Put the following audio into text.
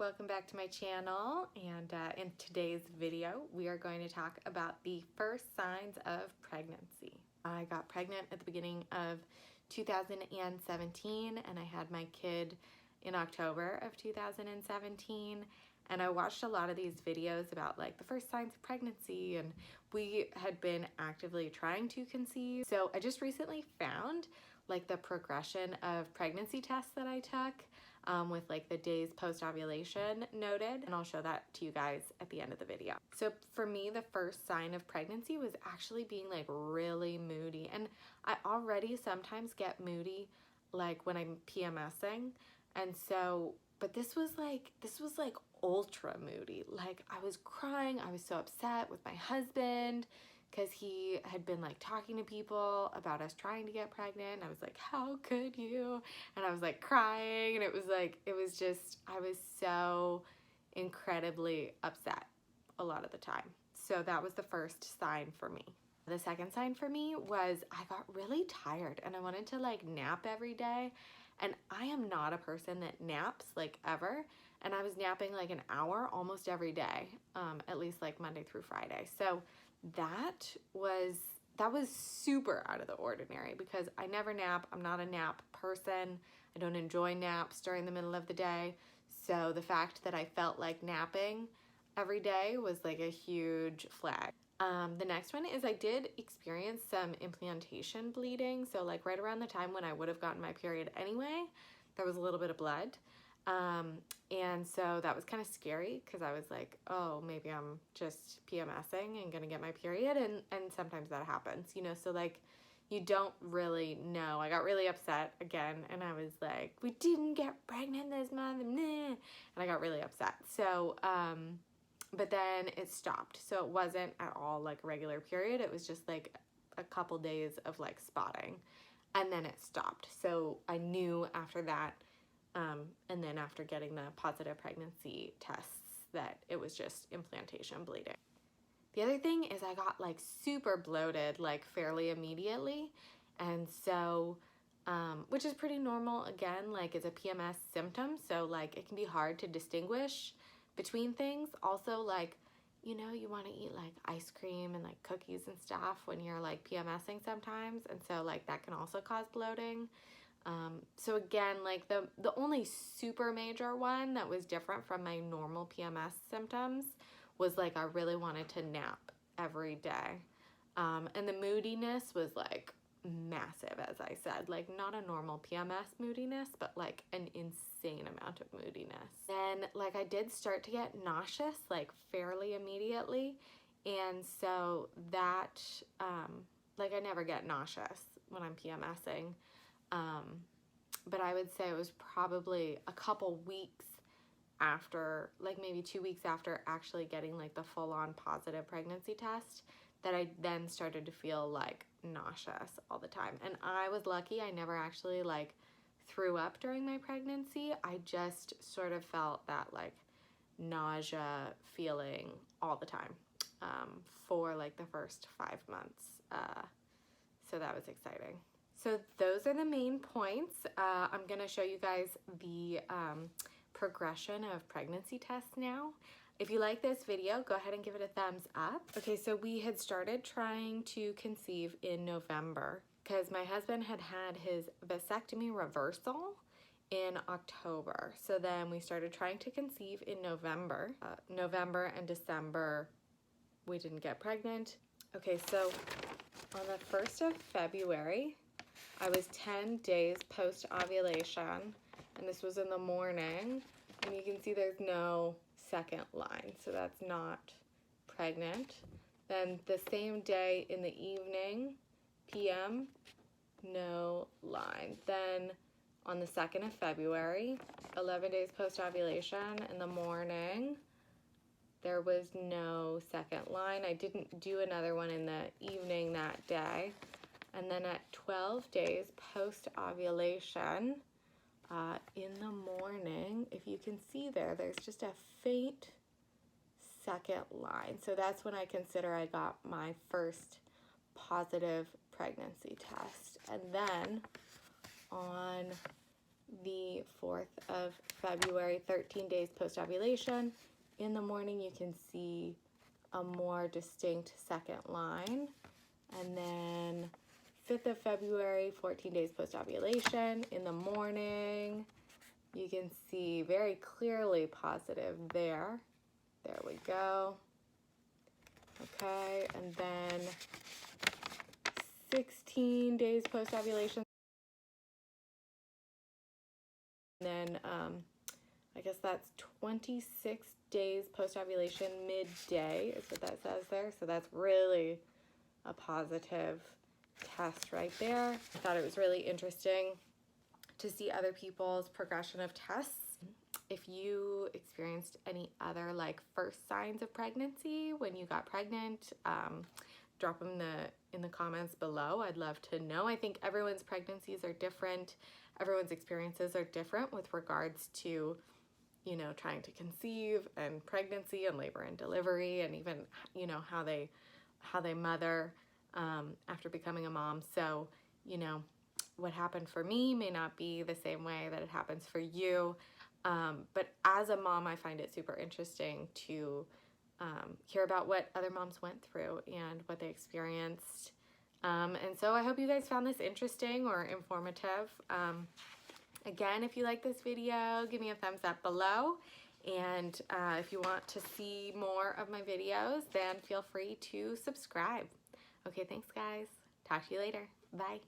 welcome back to my channel, and in today's video we are going to talk about the first signs of pregnancy. I got pregnant at the beginning of 2017 and I had my kid in October of 2017, and I watched a lot of these videos about like the first signs of pregnancy, and we had been actively trying to conceive. So I just recently found like the progression of pregnancy tests that I took with like the days post-ovulation noted, and I'll show that to you guys at the end of the video. So for me, the first sign of pregnancy was actually being like really moody, and I already sometimes get moody like when I'm PMSing, and so but this was like ultra moody. Like I was crying, I was so upset with my husband because he had been like talking to people about us trying to get pregnant. I was like, how could you? And I was like crying, and it was just, I was so incredibly upset a lot of the time. So that was the first sign for me. The second sign for me was I got really tired and I wanted to like nap every day. And I am not a person that naps like ever. And I was napping like an hour almost every day, at least like Monday through Friday. So that was super out of the ordinary because I never nap. I'm not a nap person. I don't enjoy naps during the middle of the day. So the fact that I felt like napping every day was like a huge flag. The next one is I did experience some implantation bleeding. So like right around the time when I would have gotten my period anyway, there was a little bit of blood. And so that was kind of scary because I was like, oh, maybe I'm just PMSing and gonna get my period. And sometimes that happens, you know, so like you don't really know. I got really upset again and I was like, we didn't get pregnant this month, and I got really upset. So, but then it stopped. So it wasn't at all like a regular period. It was just like a couple days of like spotting, and then it stopped. So I knew after that, and then after getting the positive pregnancy tests, that it was just implantation bleeding. The other thing is I got like super bloated like fairly immediately, and so which is pretty normal. Again, like it's a PMS symptom, so like it can be hard to distinguish between things. Also, like, you know, you want to eat like ice cream and like cookies and stuff when you're like PMSing sometimes, and so like that can also cause bloating. So again, like the only super major one that was different from my normal PMS symptoms was like I really wanted to nap every day. And the moodiness was like massive, as I said, like not a normal PMS moodiness, but like an insane amount of moodiness. Then like I did start to get nauseous like fairly immediately, and so that like I never get nauseous when I'm PMSing, but I would say it was probably a couple weeks after, like maybe 2 weeks after actually getting like the full-on positive pregnancy test, that I then started to feel like nauseous all the time. And I was lucky, I never actually like threw up during my pregnancy. I just sort of felt that like nausea feeling all the time for like the first 5 months. So that was exciting. So those are the main points. I'm gonna show you guys the progression of pregnancy tests now. If you like this video, go ahead and give it a thumbs up. Okay, so we had started trying to conceive in November because my husband had had his vasectomy reversal in October. So then we started trying to conceive in November. November and December, we didn't get pregnant. Okay, so on the 1st of February, I was 10 days post-ovulation, and this was in the morning, and you can see there's no second line, so that's not pregnant. Then the same day in the evening, PM, no line. Then on the 2nd of February, 11 days post-ovulation in the morning, there was no second line. I didn't do another one in the evening that day. And then at 12 days post-ovulation, in the morning, if you can see there, there's just a faint second line. So that's when I consider I got my first positive pregnancy test. And then on the 4th of February, 13 days post-ovulation. In the morning, you can see a more distinct second line. And then 5th of February, 14 days post-ovulation. In the morning, you can see very clearly positive there. There we go. Okay, and then 16 days post-ovulation. And then I guess that's 26 days post-ovulation midday is what that says there. So that's really a positive test right there. I thought it was really interesting to see other people's progression of tests. If you experienced any other like first signs of pregnancy when you got pregnant, drop them in the comments below. I'd love to know. I think everyone's pregnancies are different. Everyone's experiences are different with regards to, you know, trying to conceive and pregnancy and labor and delivery, and even, you know, how they mother after becoming a mom. So, you know, what happened for me may not be the same way that it happens for you. But as a mom, I find it super interesting to hear about what other moms went through and what they experienced. And so I hope you guys found this interesting or informative. Again, if you like this video, give me a thumbs up below. And if you want to see more of my videos, then feel free to subscribe. Okay, thanks guys. Talk to you later. Bye.